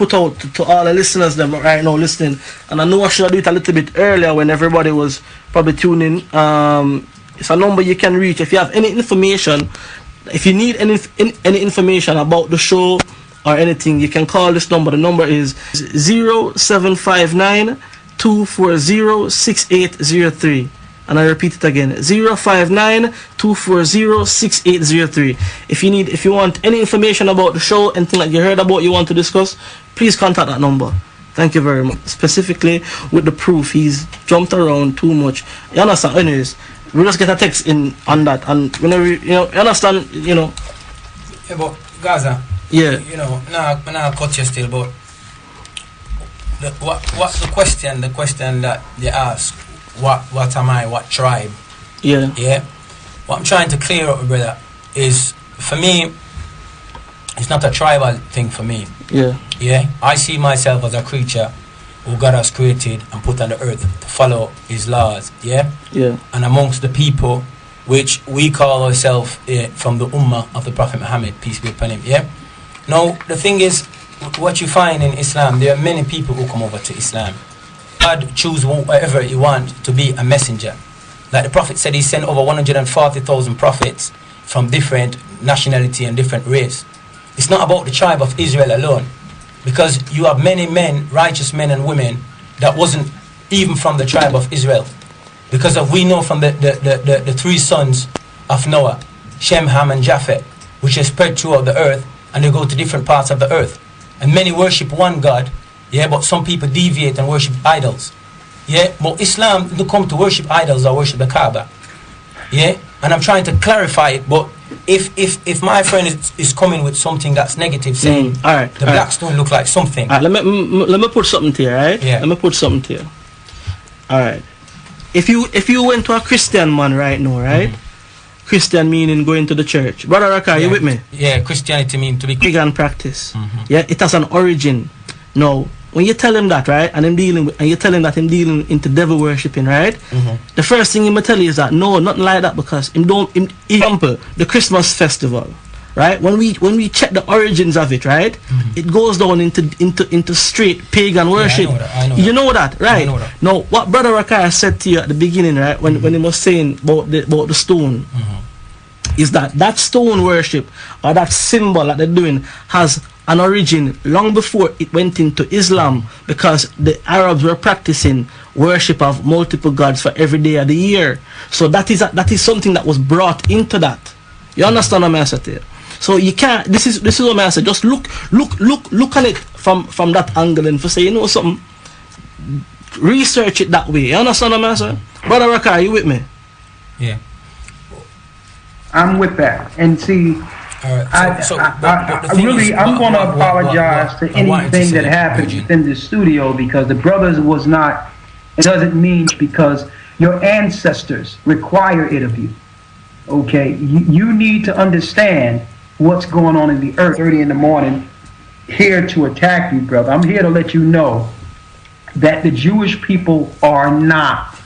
put out to all the listeners them right now listening, and I know I should have do it a little bit earlier when everybody was probably tuning. It's a number you can reach if you have any information. If you need any information about the show or anything, you can call this number. The number is 0759 240 6803. And I repeat it again, 059-240-6803. If you want any information about the show, anything that you heard about, you want to discuss, please contact that number. Thank you very much. Specifically with the proof, he's jumped around too much. You understand? Anyways, we just get a text in on that, and whenever you understand, Yeah, but Gaza. Yeah. Now cut you still, but what's the question? The question that they ask. What am I? What tribe? Yeah. Yeah. What I'm trying to clear up, brother, is for me, it's not a tribal thing for me. Yeah. Yeah. I see myself as a creature who God has created and put on the earth to follow His laws. Yeah. Yeah. And amongst the people, which we call ourselves from the Ummah of the Prophet Muhammad, peace be upon him. Yeah. Now the thing is, what you find in Islam, there are many people who come over to Islam. God choose whoever He wants to be a messenger. Like the Prophet said, He sent over 140,000 prophets from different nationality and different race. It's not about the tribe of Israel alone, because you have many men, righteous men and women, that wasn't even from the tribe of Israel. Because we know from the three sons of Noah, Shem, Ham and Japheth, which are spread throughout the earth, and they go to different parts of the earth. And many worship one God. Yeah, but some people deviate and worship idols. Yeah, but Islam don't come to worship idols or worship the Kaaba. Yeah, and I'm trying to clarify it. But if my friend is coming with something that's negative, saying all right, the blacks don't look like something. All right, let me put something to you, right? Yeah. Let me put something to you. All right. If you went to a Christian man right now, right? Mm-hmm. Christian meaning going to the church. Brother Raka, you with me? Yeah, Christianity means to be pagan practice. Mm-hmm. Yeah, it has an origin. No. When you tell him that, right, and you tell him that him dealing into devil worshipping, right? Mm-hmm. The first thing he will tell you is that no, nothing like that, because example, the Christmas festival, right? When we check the origins of it, right, mm-hmm. it goes down into straight pagan worship. Yeah, I know that. You know that, right? I know that. Now, what Brother Rakaya said to you at the beginning, right, when he was saying about the stone, mm-hmm. is that stone worship or that symbol that they're doing has an origin long before it went into Islam, because the Arabs were practicing worship of multiple gods for every day of the year. So that is something that was brought into that. You understand what I'm saying? So you can't. This is what I'm saying. Just look at it from that angle, and for say, you know something, research it that way. You understand what I'm saying? Brother Raka, you with me? Yeah. I'm with that. And see, right. I'm going to apologize to anything that happened within the studio, because the brothers was not, it doesn't mean because your ancestors require it of you. Okay? You need to understand what's going on in the earth early in the morning here to attack you, brother. I'm here to let you know that the Jewish people are not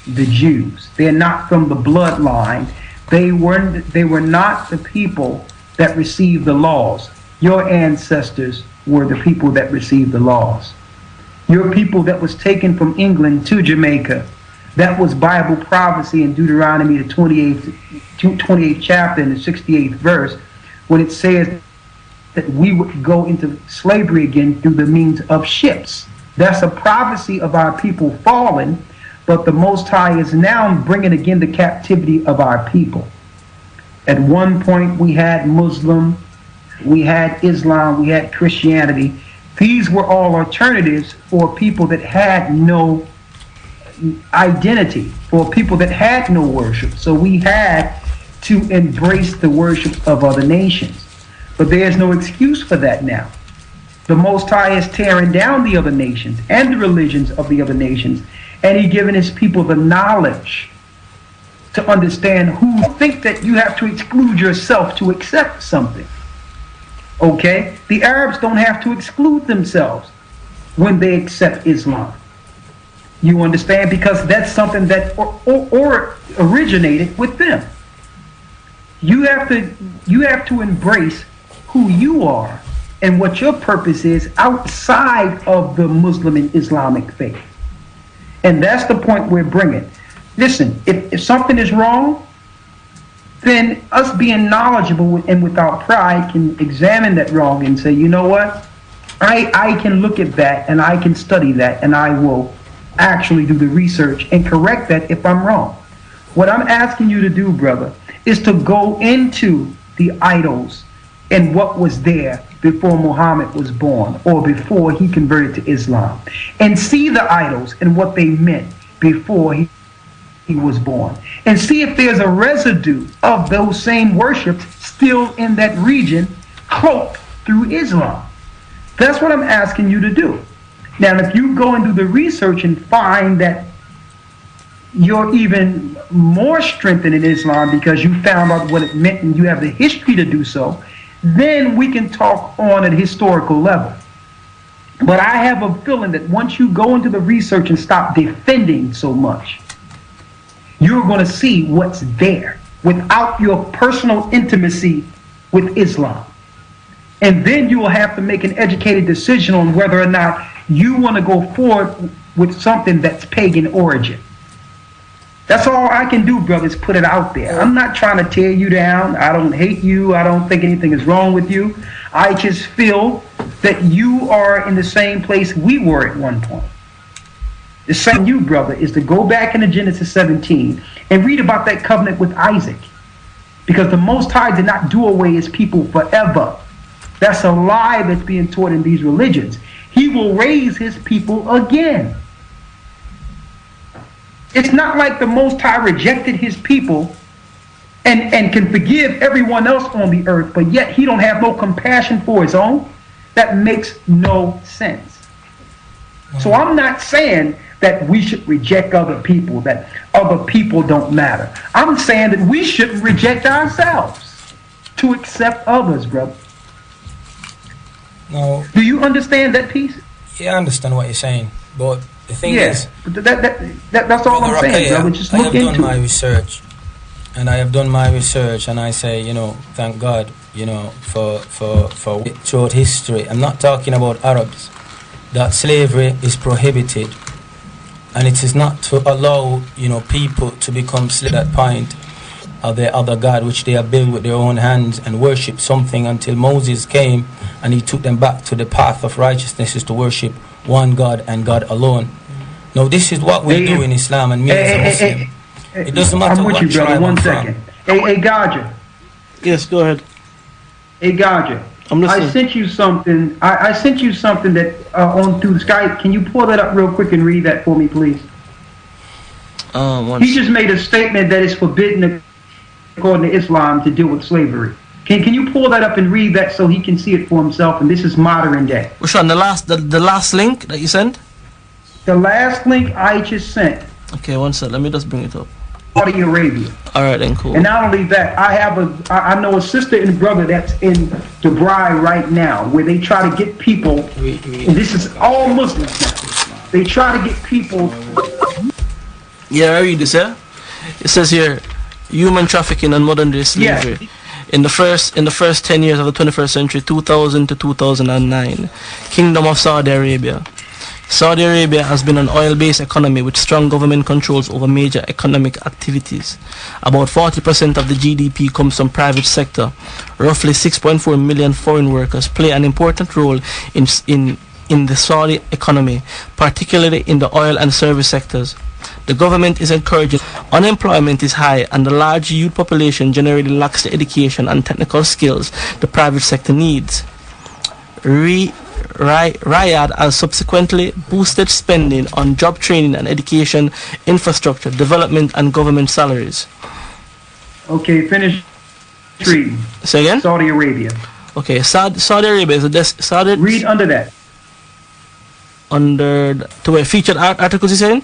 the Jews. They're not from the bloodline. They were not the people that received the laws. Your ancestors were the people that received the laws. Your people that was taken from England to Jamaica, that was Bible prophecy in Deuteronomy, the 28th chapter and the 68th verse, when it says that we would go into slavery again through the means of ships. That's a prophecy of our people fallen, but the Most High is now bringing again the captivity of our people. At one point we had Muslim, we had Islam, we had Christianity. These were all alternatives for people that had no identity, for people that had no worship. So we had to embrace the worship of other nations. But there's no excuse for that now. The Most High is tearing down the other nations and the religions of the other nations, and He's giving His people the knowledge to understand who think that you have to exclude yourself to accept something. Okay? The Arabs don't have to exclude themselves when they accept Islam. You understand? Because that's something that or originated with them. You have to embrace who you are and what your purpose is outside of the Muslim and Islamic faith. And that's the point we're bringing. Listen, if something is wrong, then us being knowledgeable and without pride can examine that wrong and say, you know what? I can look at that and I can study that and I will actually do the research and correct that if I'm wrong. What I'm asking you to do, brother, is to go into the idols and what was there before Muhammad was born or before he converted to Islam, and see the idols and what they meant before he was born, and see if there's a residue of those same worships still in that region cloaked through Islam. That's what I'm asking you to do. Now, if you go and do the research and find that you're even more strengthened in Islam because you found out what it meant and you have the history to do so, then we can talk on a historical level. But I have a feeling that once you go into the research and stop defending so much, you're going to see what's there without your personal intimacy with Islam. And then you will have to make an educated decision on whether or not you want to go forward with something that's pagan origin. That's all I can do, brothers, put it out there. I'm not trying to tear you down. I don't hate you. I don't think anything is wrong with you. I just feel that you are in the same place we were at one point. The same you, brother, is to go back into Genesis 17 and read about that covenant with Isaac. Because the Most High did not do away his people forever. That's a lie that's being taught in these religions. He will raise his people again. It's not like the Most High rejected his people and can forgive everyone else on the earth, but yet he don't have no compassion for his own. That makes no sense. So I'm not saying that we should reject other people, that other people don't matter. I'm saying that we shouldn't reject ourselves to accept others, brother. No. Do you understand that piece? Yeah, I understand what you're saying, but the thing is, that's all I'm saying, brother. Just look into it. I have done my research, and I say, thank God, for throughout history. I'm not talking about Arabs. That slavery is prohibited, and it is not to allow, people to become slaves at that point of their other god, which they have built with their own hands, and worship something until Moses came and he took them back to the path of righteousness, is to worship one God and God alone. Now, this is what we do in Islam, and me as a Muslim. It doesn't matter what tribe I'm from. Hey, Gocc. Yes, go ahead. Hey, Gocc. I sent you something. I sent you something that on through Skype. Can you pull that up real quick and read that for me, please? He just made a statement that it's forbidden, according to Islam, to deal with slavery. Can you pull that up and read that so he can see it for himself? And this is modern day. Which one? The last link that you sent? The last link I just sent. Okay, one sec. Let me just bring it up. Saudi Arabia. All right, then, cool. And not only that, I know a sister and brother that's in Dubai right now, where they try to get people. And this is all Muslims now. They try to get people. Yeah, I read this. Yeah, it says here, human trafficking and modern day slavery. Yeah. In the first 10 years of the 21st century, 2000 to 2009, Kingdom of Saudi Arabia. Saudi Arabia has been an oil-based economy with strong government controls over major economic activities. About 40% of the GDP comes from private sector. Roughly 6.4 million foreign workers play an important role in the Saudi economy, particularly in the oil and service sectors. The government is encouraging. Unemployment is high, and the large youth population generally lacks the education and technical skills the private sector needs. Riyadh has subsequently boosted spending on job training and education, infrastructure, development, and government salaries. Okay, finish reading. Say again? Saudi Arabia. Okay, Saudi Arabia is a read under that. To a featured articles, you saying?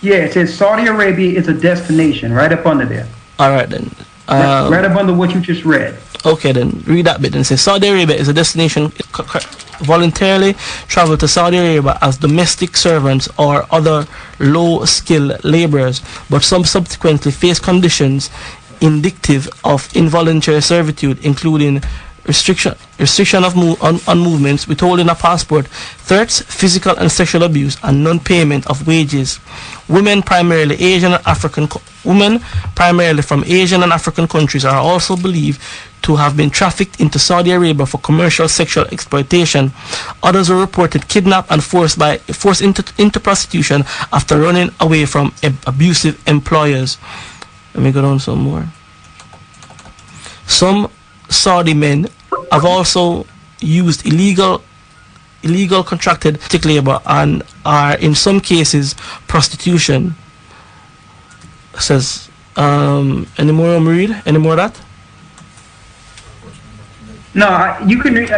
Yeah, it says Saudi Arabia is a destination, right up under there. All right, then. Right up under what you just read. Okay, then read that bit and say Saudi Arabia is a destination. Voluntarily travel to Saudi Arabia as domestic servants or other low-skilled laborers, but some subsequently face conditions indicative of involuntary servitude, including restriction of on movements, withholding a passport, threats, physical and sexual abuse, and non-payment of wages. Women primarily from Asian and African countries are also believed to have been trafficked into Saudi Arabia for commercial sexual exploitation. Others were reported kidnapped and forced into prostitution after running away from abusive employers. Let me go down some more. Some Saudi men have also used illegal contracted labor and are in some cases prostitution. Says any more read? Any more of that? No, you can read.